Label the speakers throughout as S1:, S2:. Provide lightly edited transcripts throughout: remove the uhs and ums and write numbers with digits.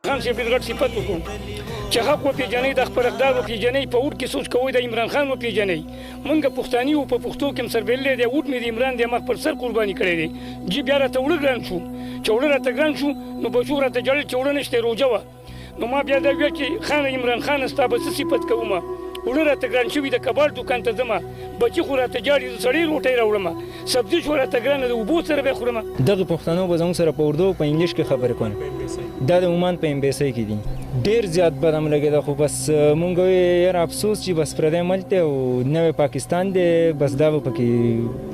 S1: خان صاحب ډېر غټ صفت وکړو چې حق وپېژنئ د خپل اقدار وپېژنئ په اوټ کې سوچ کوئ د عمران خان وپېژنئ موږ پښتاني وو په پښتو کې هم سربیللی دی اوټ مې د عمران دی مخ پر سر قرباني کړی دی جی بیا راته وړه ګران شو چې وړه راته ګران شو نو بچو راته جړل چې وړه نشته روژه وه نو ما بیا دا ویل چې خان عمران خان ستا به څه صفت کومه وړه راته ګران شوي د کباړ دوکان ته ځمه بچي خو راته جاړي زه سړې روټۍ راوړمه سبزي شو راته ګرانه د اوبو سره به یې خورمه
S2: دغه پښتنو به زموږ سره په اردو په انګلیش کې خبرې کوي دا د عمان په امبیسۍ کې دي ډېر زیات بد هم لګېده خو بس مونږ یاره افسوس چې بس پردی ملک دی او نوی پاکستان دی بس دا به پکې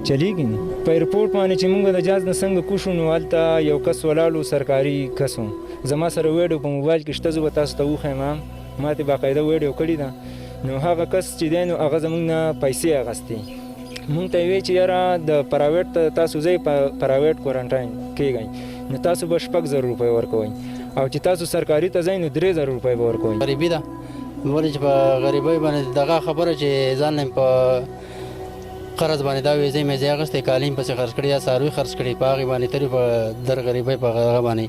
S2: چلیږي نه په ایرپورټ باندې چې مونږ د جهاز نه څنګه کوشو نو هلته یو کس ولاړو سرکاري کس و زما سره ویډیو په موبایل کې شته زه به تاسو ته وښیم ما ترې باقاعده ویډیو کړې ده نو هغه کس چې دی نو هغه زموږ نه پیسې اخیستې مونږ ته یې ویې چې یاره د پرایویټ ته تاسو ځئ په پرایویټ کوارنټاین کېږئ نو تاسو به 6,000 روپۍ ورکوئ او چې تاسو سرکاري ته ځئ نو 3,000 روپۍ به ورکوئ
S3: غریبي ده ولې چې په غریبۍ باندې دغه خبره چې ځان نه په قرض باندې دا ویزې مې ځای اخیستی کالیم پسې خرڅ کړي یا څاروي خرڅ کړي په هغې باندې ترې په در غریبۍ په هغه باندې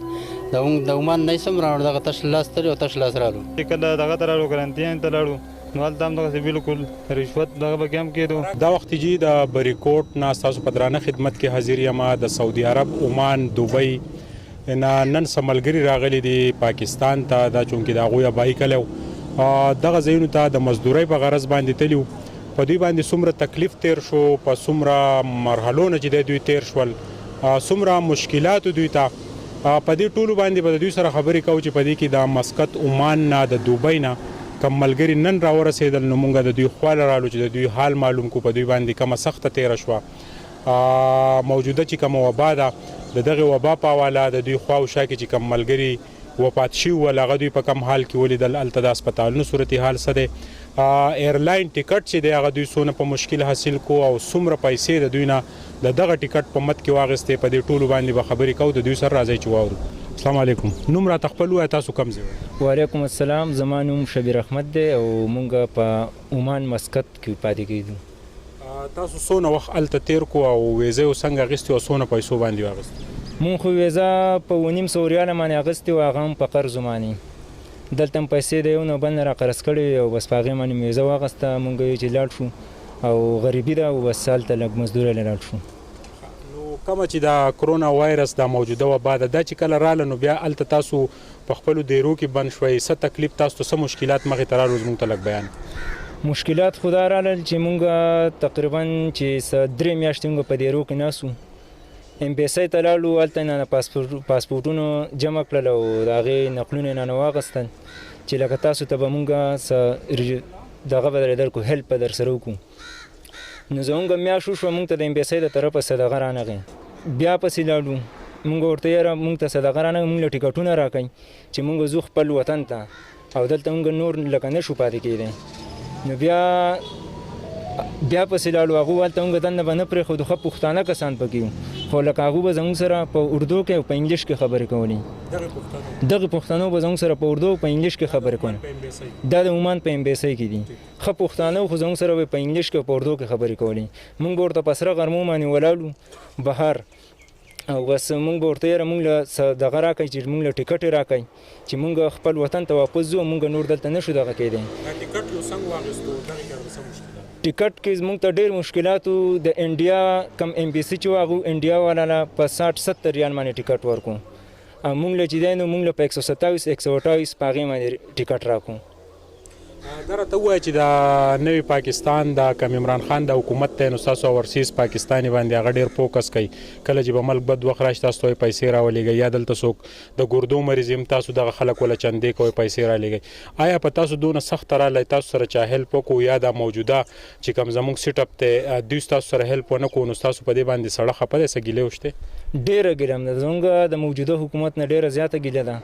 S3: د عمان نه یې سم راوړو دغه تش لاس ترې او تش لاس رالو
S4: چې کله دغه ته لاړو کرنتین ته لاړو نو هلته هم دغسې بالکل رشوت دغه به کې هم کېدو
S5: دا وخت چې د بریکوټ نه ستاسو په درانه خدمت کې حاضر یم د سعودي عرب عمان دوبۍ نن څه ملګري راغلي دي پاکستان ته دا چونکې د هغوی ابایي کلی دغه ځایونو ته د مزدورۍ په غرض باندې تلي وو په دوی باندې څومره تکلیف تیر شو په څومره مرحلو نه چې دوی تیر شول څومره مشکلاتو دوی ته په دې ټولو باندې به د دوی سره خبرې کوو چې په دې کې د مسقط عمان نه د دوبۍ نه کم ملګري نن راورسېدل نو موږ د دوی خواله رالو چې د دوی حال معلوم کو په دوی باندې کومه سخته تیره شوه موجوده چې کومه وبا ده د دغه وبا په حواله د دوی خوا او شا کې چې کوم ملګري وفات شوي ول هغه دوی په کم حال کې ولیدل هلته د هسپتالونو صورتحال څه دی ایرلاین ټیکټ چې دی هغه دوی څونه په مشکل حاصل کو او څومره پیسې د دوی نه د دغه ټیکټ په مد کې واخیستې په دې ټولو باندې به خبرې کوو د دوی سره راځئ چې واورو السلام علیکم نوم راته خپل ووایه تاسو کوم ځای
S2: وعلیکم السلام زما نوم شبیر احمد دی او مونږ په عمان مسقط کې پاتې کېدو
S5: تاسو څونه وخت هلته تیر کو او ویزه یې څنګه اخیستې او څونه پیسو باندې واخیستې
S2: مونږ خو ویزه په 900 ریاله باندې اخیستې وه هغه هم په قرضو باندې دلته هم پیسې د یو نه بل نه راقرض کړې او بس په هغې باندې مې ویزه واخیسته مونږ یې چې لاړ شو او غریبي ده او بس هلته لږ مزدورۍ له لاړ شو
S5: کومه چې د کرونا وایرس د موجوده وبا ده دا چې کله راله نو بیا هلته تاسو په خپلو دیرو کې بند شوئ څه تکلیف تاسو ته څه مشکلات مخې ته راغلل زموږ ته لږ بیان
S2: مشکلات خو دا راغلل چې مونږ تقریبا چې څه 3 میاشتې مونږ په دیرو کې ناست وو امبیسۍ ته لاړو هلته یې نه پاسپورټونو جمع کړل او د هغې نقلونه یې نه واخیستل چې لکه تاسو ته به مونږ څه دغه به درکړو هیلپ به در سره وکړو نو زموږ میاشت وشوه مونږ ته د امبیسۍ د طرفه صدقه رانغې بیا پسې لاړو مونږ ورته یاره مونږ ته صدقه رانغې مونږ له ټیکټونه راکئ چې مونږ ځو خپل وطن ته او دلته مونږ نور لکه نه شو پاتې کېدی نو بیا پسې لاړو هغو هلته مونږ دننه به نه پرېښودو ښه پښتانه کسان پکې وو خو لکه هغو به زموږ سره په اردو کې او په انګلیش کې خبرې کولې دغې پښتنو به زموږ سره په اردو او په انګلیش کې خبرې کولې دا د عمان په امبیسۍ کې دي ښه پښتانه خو زموږ سره به په انګلیش کې او په اردو کې خبرې کولې مونږ به ورته په سره غرمو باندې ولاړو بهر او بس مونږ به ورته یاره مونږ له دغه راکئ چې مونږ له ټیکټ یې راکئ چې مونږ خپل وطن ته واپس ځو مونږ نور دلته نه شو دغه کېدی ټیکټ کې زموږ ته ډېر مشکلات د انډیا کم امبیسي چې و هغو انډیا والا په 60-70 ریال باندې ټیکټ ورکړو او مونږ له چې دی نو مونږ له په 127-128 په هغې باندې ټیکټ راکړو
S5: دا راته ووایه چې د نوي پاکستان د کم عمران خان د حکومت دی نو ستاسو اورسیز پاکستاني باندې هغه ډېر فوکس کوي کله چې به ملک بد وخت راشي تاسو ته یې پیسې راولېږئ یا دلته څوک د ګردو مریض یم تاسو دغه خلک وله چندې کوئ پیسې رالېږئ آیا په تاسو دونه سخته راغلی تاسو سره چا هیلپ وکړو یا دا موجوده چې کوم زموږ سیټ اپ دی دوی ستاسو سره هیلپ ونه کړو نو ستاسو په دې باندې سړه خفه دی څه ګیلې وشتې
S2: ډېره ګیله م ده زموږ د موجوده حکومت نه ډېره زیاته ګیله ده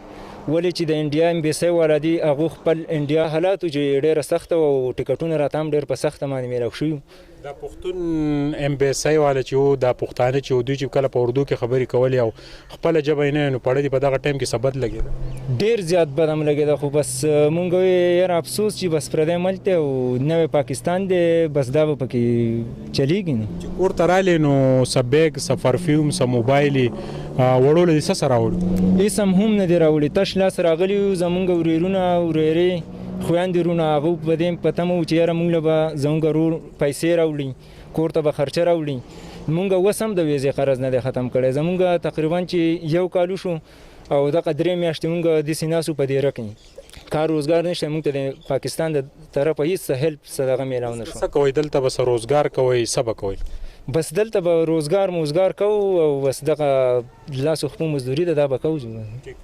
S2: ولې چې د انډیا امبیسۍ والا دي هغو خپل انډیا حالاتو چې ډېره سخته وه او ټیکټونه راته هم ډېر په سخته باندې میلاو شوي
S5: دا پښتون ام بي اس اي والا چې و دا پښتانه چې و دوی چې کله په اردو کې خبرې کولې او خپل ژبه نه نو پړې په دغه ټایم کې سبد لګید
S2: ډیر زیات بدم لګید خو بس مونږ یې افسوس چې بس پردې ملک ته او نوې پاکستان دی بس دا به پکې چلیږي نو
S5: چې کور ته رالې نو سبیګ سفرفیوم سم موبایل وړول دي څه سره وړ
S2: اسم هم نه دی راوړي تش لاس راغلی زمونږ وريرونه وريري خويندرونه هغه په دې پته مو چې یاره مونږ به زمونږ ورور پیسې راوړي کور ته به خرچه راوړي مونږ وسم د ویزې قرض نه دی ختم کړی زمونږ تقریبا چې یو کالو شو او دغه درې میاشتې مونږ د سیناسو په دې رکې کار روزګار نشته مونږ ته د پاکستان د طرفه هیڅ هیلپ صدقه میلاو نشو
S5: څه کوي دلته بس روزګار کوي سبا کوي
S2: بس دلته به روزګار کوو او بس دغه لاس خو مزدوري ده دا به کوو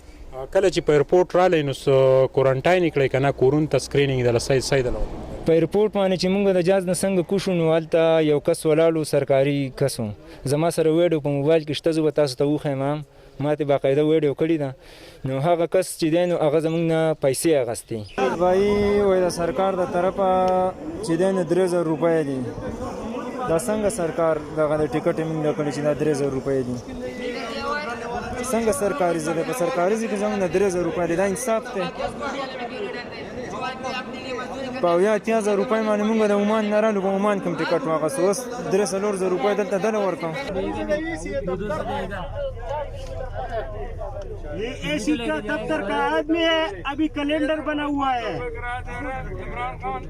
S5: کله چې په ایرپورټ رالې نو کورنټاین کړی کنه کورون ته سکرینینګ د لسای د
S2: په ایرپورټ باندې چې مونږ د جاز نه څنګه کوشو نو هلته یو کس ولاړو سرکاري کس زما سره ویډیو په موبایل کې شته زه به تاسو ته وښیم ما ته باقاعده ویډیو کړې ده نو هغه کس چې دی نو هغه زموږ نه پیسې اخیستې وایي وایي د سرکار د طرفه چې دی نو 3000 روپۍ دي دا څنګه سرکار دغه د ټیکټ یې موږ کړی چې دا 3000 روپۍ دي څنګه سرکاري ځای په سرکاري ځای کې زموږ نه 3000 روپۍ دي دا انصاف دی په 8000 روپۍ باندې موږ د عمان نه رالو په عمان کوم ټیکټ واخیست اوس 3000 روپۍ دلته دله ورکوم
S6: ये एसी का दफ्तर का आदमी है अभी कैलेंडर बना हुआ है इमरान खान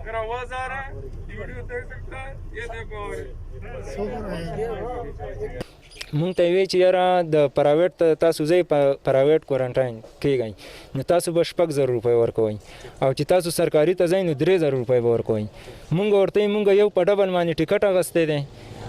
S6: अगर आवाज आ रहा है वीडियो देख सकता है ये देखो
S2: مونږ ته وی چې یاره د پرایویټ تاسو ځای په پرایویټ کوارنټاین کېږئ نو تاسو به 6000 روپۍ ورکوئ او چې تاسو سرکاري ته ځئ نو 3000 روپۍ به ورکوئ مونږ ورته مونږ یو په ډبل باندې ټیکټ اخیستی دی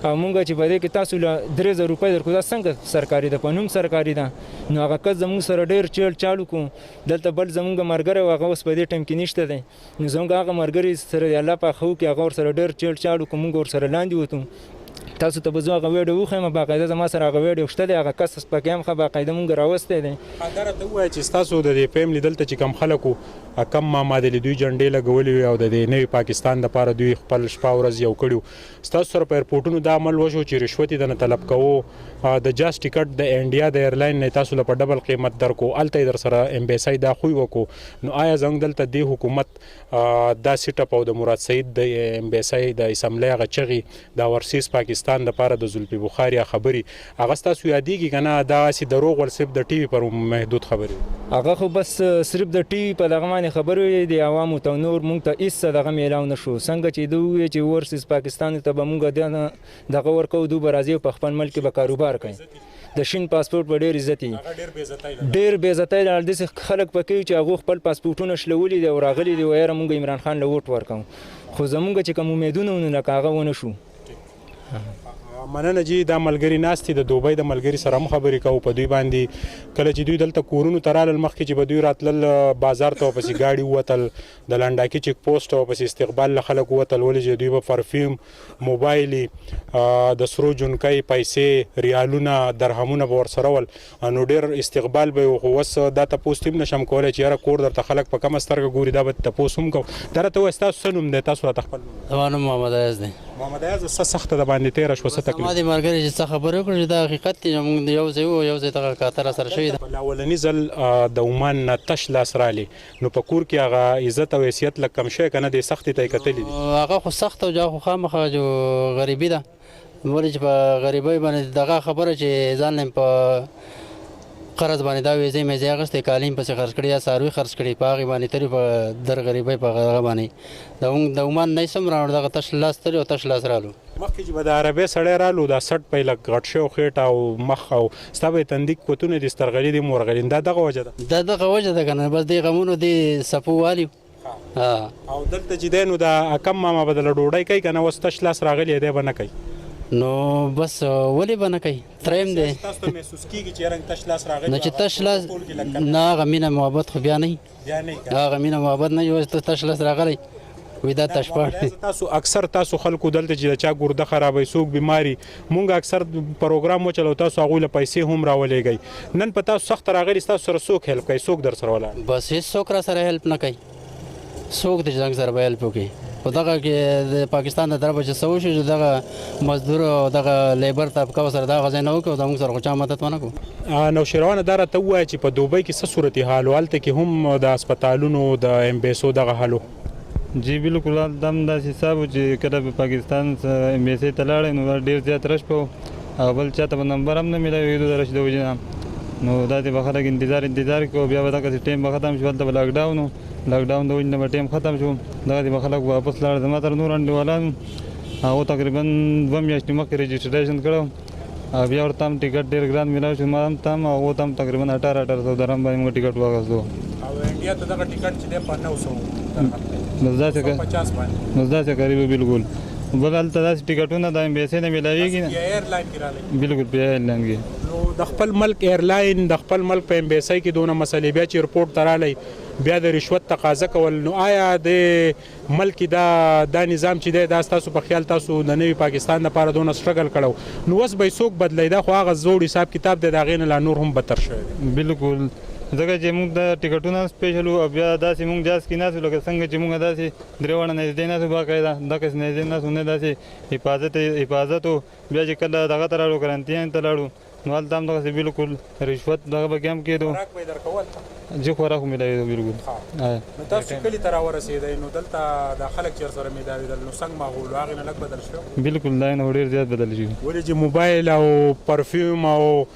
S2: او مونږ چې په دې کې تاسو له 3000 روپۍ درکو دا څنګه سرکاري ده په نوم سرکاري ده نو هغه کس زموږ سره ډېر چیل چالو کو دلته بل زموږ ملګری و هغه اوس په دې ټایم کې نشته دی نو زموږ هغه ملګري سره د الله پاک خو کې هغه ورسره ډېر چیل چالو کو مونږ ورسره لاندې وتو تاسو ته به زه هغه ویډیو وښیم باقاعده زما سره هغه ویډیو شته دی هغه کس پکې هم ښه باقاعده مونږ راوستی دی
S5: دا راته ووایه چې ستاسو د دې فیملي دلته چې کم خلک وو کم معادلې دوی جنډې لګولې وي او د دې نوي پاکستان دپاره دوی خپل شپه ورځ یو کړي ستاسو سره په ایرپورټونو دا عمل وشو چې رشوت یې دنه طلب کوو د جاز ټیکټ د انډیا د ایرلاین نه تاسو له په ډبل قیمت درکو هلته یې در سره امبیسۍ دا خوی وکړو نو آیا زموږ دلته دې حکومت دا سیټ اپ او د مراد سعید د امبیسۍ د اسمبلی هغه چغې د ورسیز پاکستان دپاره د زلفي بخاري خبرې هغه ستاسو یادېږي که نه داسې دروغ ول صرف د ټي وي پر محدود خبرې
S2: هغه خو بس صرف د ټي وي په دغه باندې خبرې د عوامو ته نور مونږ ته هېڅ دغه میلاو نه شو څنګه چې دوی وویل چې ورسیز پاکستان ته به مونږ دغه ورکوو دوی به راځي او په خپل ملک کې به کاروبار کوي د شین پاسپورت به ډېر عزت وي ډېر بې عزتۍ لرل داسې خلک پکې چې هغو خپل پاسپورټونه شلولي دي او راغلي دي ویره مونږ عمران خان له ووټ ورکوو خو زمونږ چې کوم امیدونه ونه لکه هغه ونه شو
S5: مننه جی دا ملګری ناستي د دوبۍ د ملګری سره هم خبرې کوو په دوی باندې کله چې دوی دلته کورونو ته رالل مخکې چې به دوی راتلل بازار ته ورپسې ګاډي ووتل د لنډاکي چیک پوسټ ورپسې استقبال له خلک ووتل ولې چې دوی به پرفیوم موبایل د سرو جونکۍ پیسې ریالونه درهمونه به ورسره ول نو ډېر استقبال به خو اوس دا تپوس هم نشم کولی چې یاره کور درته خلک په کمه سترګه ګوري دا به تپوس هم کوو دا راته ووایه ستاسو څه نوم دی تاسو راته خپل
S3: زما نوم محمد ایاز دی
S5: محمد ایاز څه سخته د باندې تېره شوه څه
S3: ما دې ملګري چې څه خبرې وکړې دا حقیقت دی موږ یو ځای وو یو ځای دغه کاته راسره شوې ده
S5: په اولني ځل د عمان نه تش لاس رالې نو په کور کې هغه عزت او حیثیت لږ کم شوی که نه دې سختې ته یې کتلي دي
S3: هغه خو سخت او جا خو خامخا جو غریبي ده ولې چې په غریبۍ باندې دغه خبره چې ځان یم په قرض باندې دا ویزې مېزې اخیستې کالیم پسې خرڅ کړي یا څاروي خرڅ کړي په هغې باندې ترې په در غریبۍ په هغه باندې د عمان نه یې سم راوړ دغه تش لاس تللی او تش لاس رالو
S5: مخکې چې به د عربۍ سړی رالو دا سټ په لږ غټ شوی خېټه او مخ او ستا به یې تندي کوتونه دي سترغلي دي مورغلي دا دغه وجه ده
S3: دا دغه وجه ده که نه بس دې غمونو دې څپو والي
S5: او دلته چې دی نو دا کم ماما به دله ډوډۍ کوي که نه اوس تش لاس راغلی دی به نه کوي
S3: نو بس ولې به نه کوي تریم دی
S5: تاسو ته محسوس کېږي چې یاره تش لاس راغلی
S3: نو چې تش لاس نه هغه مینه محبت خو بیا نه هغه مینه محبت نه وي تش لاس راغلی وي دا تشپاړ
S5: تاسو اکثر تاسو خلکو دلته چې د چا ګرده خرابوي څوک بیماري مونږ اکثر پروګرام وچلو تاسو هغوی له پیسې هم راولېږئ نن په تاسو سخته راغلي ستاسو سره څوک هیلپ کوي څوک در سره ولاړ
S3: بس هېڅ څوک را سره هیلپ نه کوي څوک د جنګ سره بیل پوکي په دغه کې د پاکستان د طرفه چې څه وشو دغه مزدور او دغه لیبر طبقه سره دا غځای نه وکړو زموږ سره خو چا مدد ونه کړو.
S5: نوشیروان دا راته ووایه چې په دوبۍ کې څه صورتحال و هلته کې هم د هسپتالونو د ایمبیسو دغه حل و؟
S4: جی بالکل هلته هم داسې حساب و چې کله په پاکستان ایمبیسۍ ته لاړی نو ډېر زیات رش په او بل چاته به نمبر هم نه میلاوېدو د رش د وجې نه نو داسې به خلک انتظار کوو بیا به دغسې ټایم به ختم شو هلته به لاکډاون و لاکډاون د وجې نه به ټایم ختم شو دغسې به خلک واپس لاړل زما تر نور انډیوالان هغو تقریبا 2 میاشتې مخکې رجسټریشن کړی او بیا ورته هم ټکټ ډېر ګران میلاو شو ما هم ته هم هغو ته هم تقریبا 1800 درهم باندې موږ ټکټ واخیستو
S5: او انډیا ته دغه ټکټ چې دی په 900
S4: بس داسې قریب بالکل بل هلته داسې ټکټونه د ایمبیسۍ نه میلاویږي نه
S5: ایرلاین کې راغلی
S4: بالکل په ایرلاین کې
S5: نو د خپل ملک ایرلاین د خپل ملک په ایمبیسۍ کې دونه مسلې بیا چې رپورټ ته رالی بیا د رشوت تقاضا کول نو آیا د ملک دا نظام چې دی دا ستاسو په خیال تاسو د نوي پاکستان لپاره دونه سټرګل کړو نو اوس به یې څوک بدلی دا خو هغه زوړ حساب کتاب دی د هغې نه لا نور هم بدتر شوی
S4: بالکل ځکه چې موږ د ټکټونه سپیشل او بیا داسې موږ جاز کې ناستو لکه څنګه چې موږ داسې درې واړه نږدې ناستو باقاعده دغسې نږدې ناستو نه داسې حفاظت و بیا چې کله دغه ته لاړو کرنتین ته لاړو نو هلته هم دغسې بالکل رشوت دغه به کې هم کېدو جي خوراک خو میلاوېدو بالکل
S5: نو تاسو کلي ته راورسېدئ نو دلته دا خلک چې ورسره میلاوېدل نو څنګه ماحول و هغې نه لږ بدل شو؟
S4: بالکل دا نه ډېر زیات بدل شي
S5: ولې چې موبایل او پرفیوم او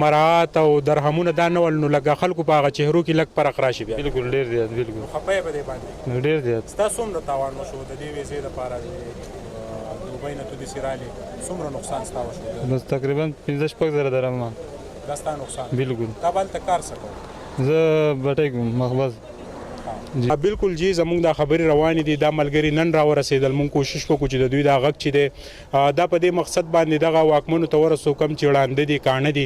S5: مراعات او درهمونه دا نه ول نو لږ خلکو په هغه چهرو کې لږ فرق راشي بیا
S4: بالکل ډېر زیات بالکل
S5: خفه یې په دې باندې
S4: نو ډېر زیات
S5: ستاسو څومره تاوان وشو د دې ویزې دپاره دوبۍ نه تو داسې رالې څومره نقصان ستا وشو؟
S4: بس تقریبا 15-16 زره درهمه
S5: دا ستا نقصان
S4: بالکل
S5: تا به هلته کار څه کوو؟
S4: زه بټۍ کوم مخبز
S5: بالکل جی زموږ دا خبرې روانې دي دا ملګري نن راورسېدل موږ کوشش وکړو چې د دوی دا غږ چې دی دا په دې مقصد باندې دغه واکمنو ته ورسو کم چې ړانده دي کاڼه دي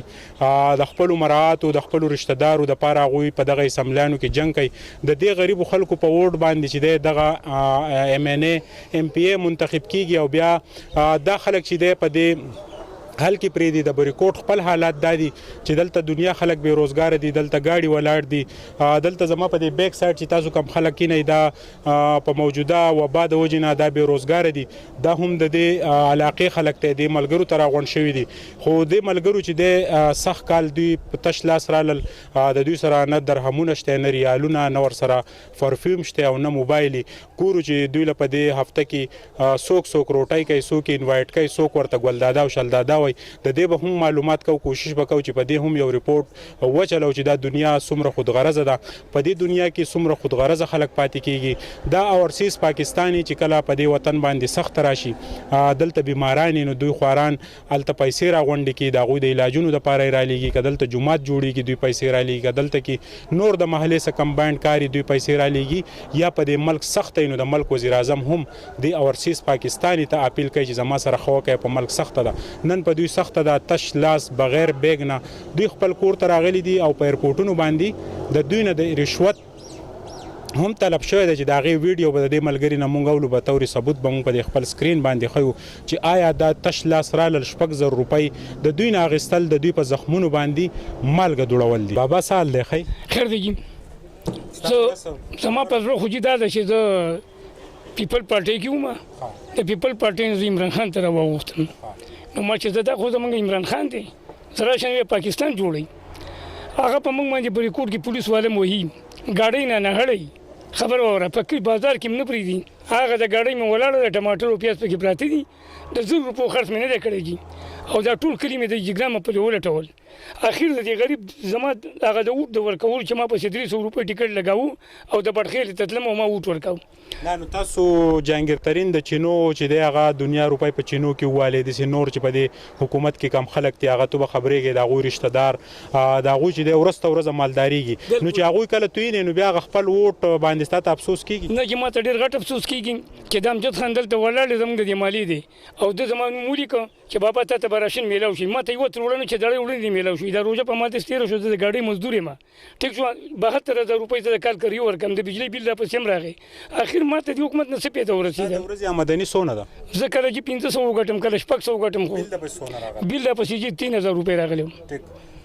S5: د خپلو مراعاتو د خپلو رشته دارو دپاره هغوی په دغه اسمبلیانو کې جنګ کوي د دې غریبو خلکو په ووټ باندې چې دی دغه MNA MPA منتخب کیږي او بیا دا خلک چې دی په دې حل کې پرېږدي د بریکوټ خپل حالات دا دي چې دلته دنیا خلک بې روزګاره دي دلته ګاډي ولاړ دي دلته زما په دې بیک سایډ چې تاسو کم خلک کینئ دا په موجوده وبا د وجې نه دا بې روزګاره دي دا هم د دې علاقې خلک ته دې ملګرو ته راغونډ شوي دي خو دې ملګرو چې دی سخت کال دوی په تش لاس رالل د دوی سره نه درهمونه شته نه ریالونه نه ورسره پرفیوم شته او نه موبایل ګورو چې دوی له په دې هفته کې څوک روټۍ کوي څوک انوایټ کوي څوک ورته ګلدادا او شلدادا د دې به هم معلومات کوو کوشش به کوو چې په دې هم یو ریپورټ وچلو چې دا دنیا څومره خودغرضه ده په دې دنیا کې څومره خودغرضه خلک پاتې کیږي دا اورسیز پاکستاني چې کله په دې وطن باندې سخت راشي دلته بیماران نو دوی خواران هلته پیسې راغونډې کړي د هغوی د علاجونو دپاره یې رالیږي که دلته جومات جوړېږي دوی پیسې رالیږي که دلته کې نور د محلې څخه کمباینډ کاري دوی پیسې رالیږي یا په دې ملک سخت نو د ملک وزیر اعظم هم د اورسیز پاکستاني ته اپیل کوي چې زما سره ښه وکړئ په ملک سخته ده نن په دوی سخته ده تش لاس بغیر بیگ نه دوی خپل کور ته راغلي دي او په ایرپورټونو باندې د دوی نه د رشوت هم طلب شوی دی چې د هغې ویډیو به د دې ملګري نه مونږ اولو به طوري ثبوت به مونږ په دې خپل سکرین باندې ښیو چې آیا دا تش لاس رالل 6,000 روپۍ د دوی نه اخیستل د دوی په زخمونو باندې مالګه دوړول دي بابا سال دی ښی
S1: خیر دی زما په زړه خو چې دا ده چې زه پیپل پارټۍ کې وم د پیپل پارټۍ نه زه عمران خان ته راوغوښتم نو ما چې زه دا خو زموږ عمران خان دی زه راشم پاکستان جوړوي هغه په موږ باندې بریکوټ کې پولیس والا مو وهي ګاډۍ نه نهړوي خبر واوره په کلي بازار کې مې نه پرېږدي هغه د ګاډۍ مې ولاړه د ټماټر او پیاز پکې پراته دي د 100 روپو خرڅ مې نه دی کړی او دا ټول کلي مې د جګرامه پرې ولټول اخر د دې غریب زما هغه د اوټ د ورکول چې ما په 300 روپۍ ټیکټ لګاوه او د بټخیل ته تلم او ما اوټ ورکاو
S5: نه نو تاسو جهانګیر ترین د چینو چې دی هغه دنیا روپۍ په چینو کې ووالې داسې نور چې په دې حکومت کې کم خلک دي هغه ته به خبرېږي د هغوی رشته دار د هغوی چې دی ورځ ته ورځ مالدارېږي نو چې هغوی کله توینې نو بیا هغه خپل ووټ باندې ستا ته افسوس کېږي
S1: نه چې ما ته ډېر غټ افسوس کېږي چې دا امجد خان دلته ولاړ زموږ د دې مالي دی او ده زما نوم ولیکه چې بابا تا ته به راشن میلاو شي ما ته یوه تر وړاندې چې دړۍ وړاندې میلاو شي دا روژه په ما داسې تېره شو زه د ګاډۍ مزدور یم ټیک شو 72,000 روپۍ ته د کال کري ورکړم د بجلۍ بل راپسې هم راغی اخر ما ته د حکومت نه څه پیدا ورسېده
S5: د ورځې آمدني څونه ده
S1: زه کله چې 500 وګټم کله 600 وګټم خو بل راپسې چې 3,000 روپۍ راغلی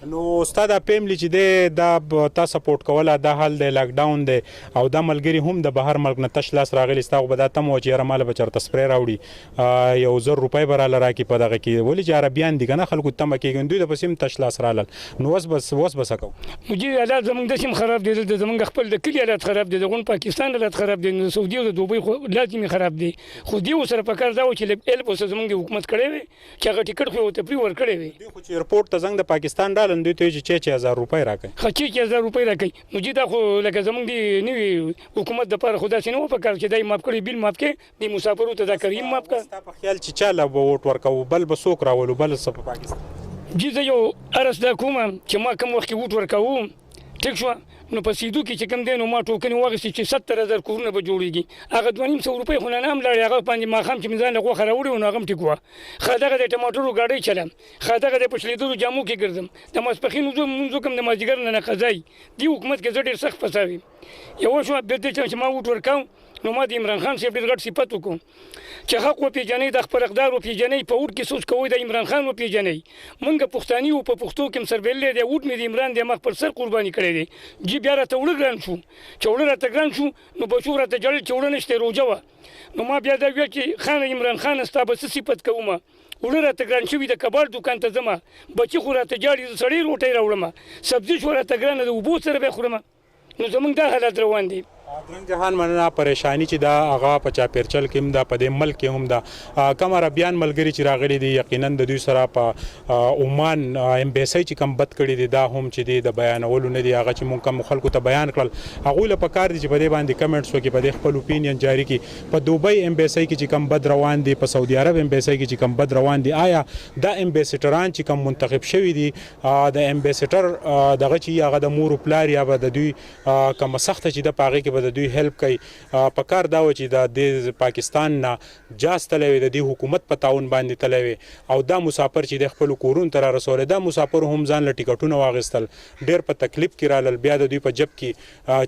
S5: نو استاد پیملی چې دی دا تا سپورټ کوله دا حال دی لاک ډاون دی او دا ملګری هم د بهر ملک نه تش لاس راغلی ستا خو به دا تمه وه چې یاره ماله به چېرته سپری راوړي 1000 روپۍ به راله راکړي په دغه کې ولې چې عربیان دي که نه خلکو تمه کېږي دوی د پسې هم تش لاس رالل نو اوس به څه کوو
S1: جی حالات زموږ داسې هم خراب دی دلته زموږ خپل د کلي حالات خراب دی دغون پاکستان حالات خراب دی نو سعودي او د دوبۍ خو لازمي خراب دی خو دې ورسره پکار دا و چې لږ هیلپ اوسه زموږ د حکومت کړی وی چې هغه ټکټ خو ورته پرې ورکړی وی
S5: دوی خو چې ایرپورټ ته زنګ د پاکستان ډالن دوی ته وایي چې 6000 روپۍ راکړئ
S1: خو 6000 روپۍ راکړئ نو جی دا خو لکه زموږ د نوي حکومت دپاره خو داسې نه وه پکار چې دا یې ماف کړی بیل ماف کړي د مسافرو ته دا کریم ماف کړه
S5: ستا په خیال چې چا له به ووټ ورکوو بل به څوک راولو بل څه په پاکستان
S1: جی زه یو عرض دا کوم چې ما کوم وخت کې ووټ ورکوم ټیک شوه نو په سیدو کې چې کوم دی نو ما ټوکنې واخیستې چې 70000 کورونه به جوړېږي هغه 200 روپۍ خو نه هم لاړې هغه باندې ماښام چې مې ځان له غوښه راوړې وو نو هغه هم ټیک وه ښه دغه د ټماټرو ګاډۍ چلم ښه دغه د په شلېدلو جامو کې ګرځم د ماسپښین لمونځ وکړم د مازدیګر نه قضایي دې حکومت کې زه ډېر سخت فساوي یوه شوه بېرته چې ما ووټ ورکوم نو ما د عمران خان صاحب ډېر غټ صفت وکړو چې حق وپېژنئ د خپل اقدار وپېژنئ په ووټ کې سوچ کوئ د عمران خان وپېژنئ موږ پښتاني وو په پښتو کې هم سربیللی دی ووټ مې د عمران د مخ پر سر قرباني کړی دی جی بیا راته وړه ګران شو چې وړه راته ګران شو نو بچو راته جړل چې وړه نشته روژه وه نو ما بیا دا ویل چې خان عمران خان ستا به څه صفت کوم وړه راته ګران شوي د کباړ دوکان ته ځمه بچي خو راته جاړي زه سړی روټۍ راوړمه سبزي شو راته ګرانه د اوبو سره به خورمه نو زموږ دا حالات روان دي
S5: درنګ جهان مننه پریشانی چې دا هغه په چاپیرچل کې هم دا په دې ملک کې هم دا کوم عربیان ملګري چې راغلي دي یقینا د دوی سره په عمان امبیسي چې کم بد کړي دي دا هم چې دی د بیانولو نه دی هغه چې مونږ کوم خلکو ته بیان کړل هغوی له پکار دي چې په دې باندې کمنټس وکړي په دې خپل اوپینین جاری کړي په دوبۍ امبیسي کې چې کم بد روان دي په سعودي عرب امبیسي کې چې کم بد روان دي آیا دا امبیسیډران چې کم منتخب شوي دي د امبیسیډر دغه چې هغه د مور پلار یا به د دوی کوم سخته چې د پاغې کې به د دوی هیلپ کوي په کار دا و چې د پاکستان نه جاز تللی وي د دې حکومت په تعاون باندې تللی وي او دا مسافر چې د خپلو کورونو ته رارسولی دا مسافر هم ځان له ټیکټونه واخیستل ډېر په تکلیف کې رالل بیا د دوی په جب کې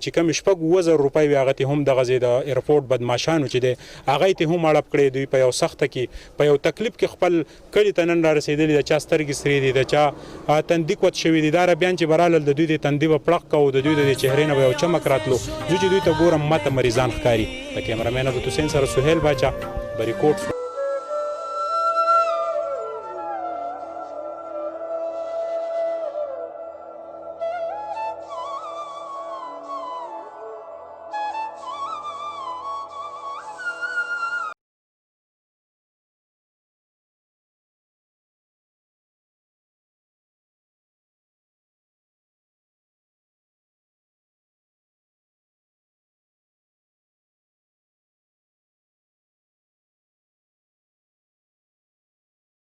S5: چې کوم 7000 روپۍ وي هغه ته هم دغه ځای د ایرپورټ بدماشانو چې دی هغه ته هم اړپ کړی دوی په یو سخته کې په یو تکلیف کې خپل کلي ته نن رارسېدلي د چا سترګې سرې دي د چا تندي کوت شوي دي دا عربیان چې برالل د دوی د تندي به پړق کوو د دوی د چهرې نه به یو چمک راتلو زه چې دوی ته ګورم ماته مریضان ښکاري د کیمرامین ابو حسین سره سهیل باچا بریکوټ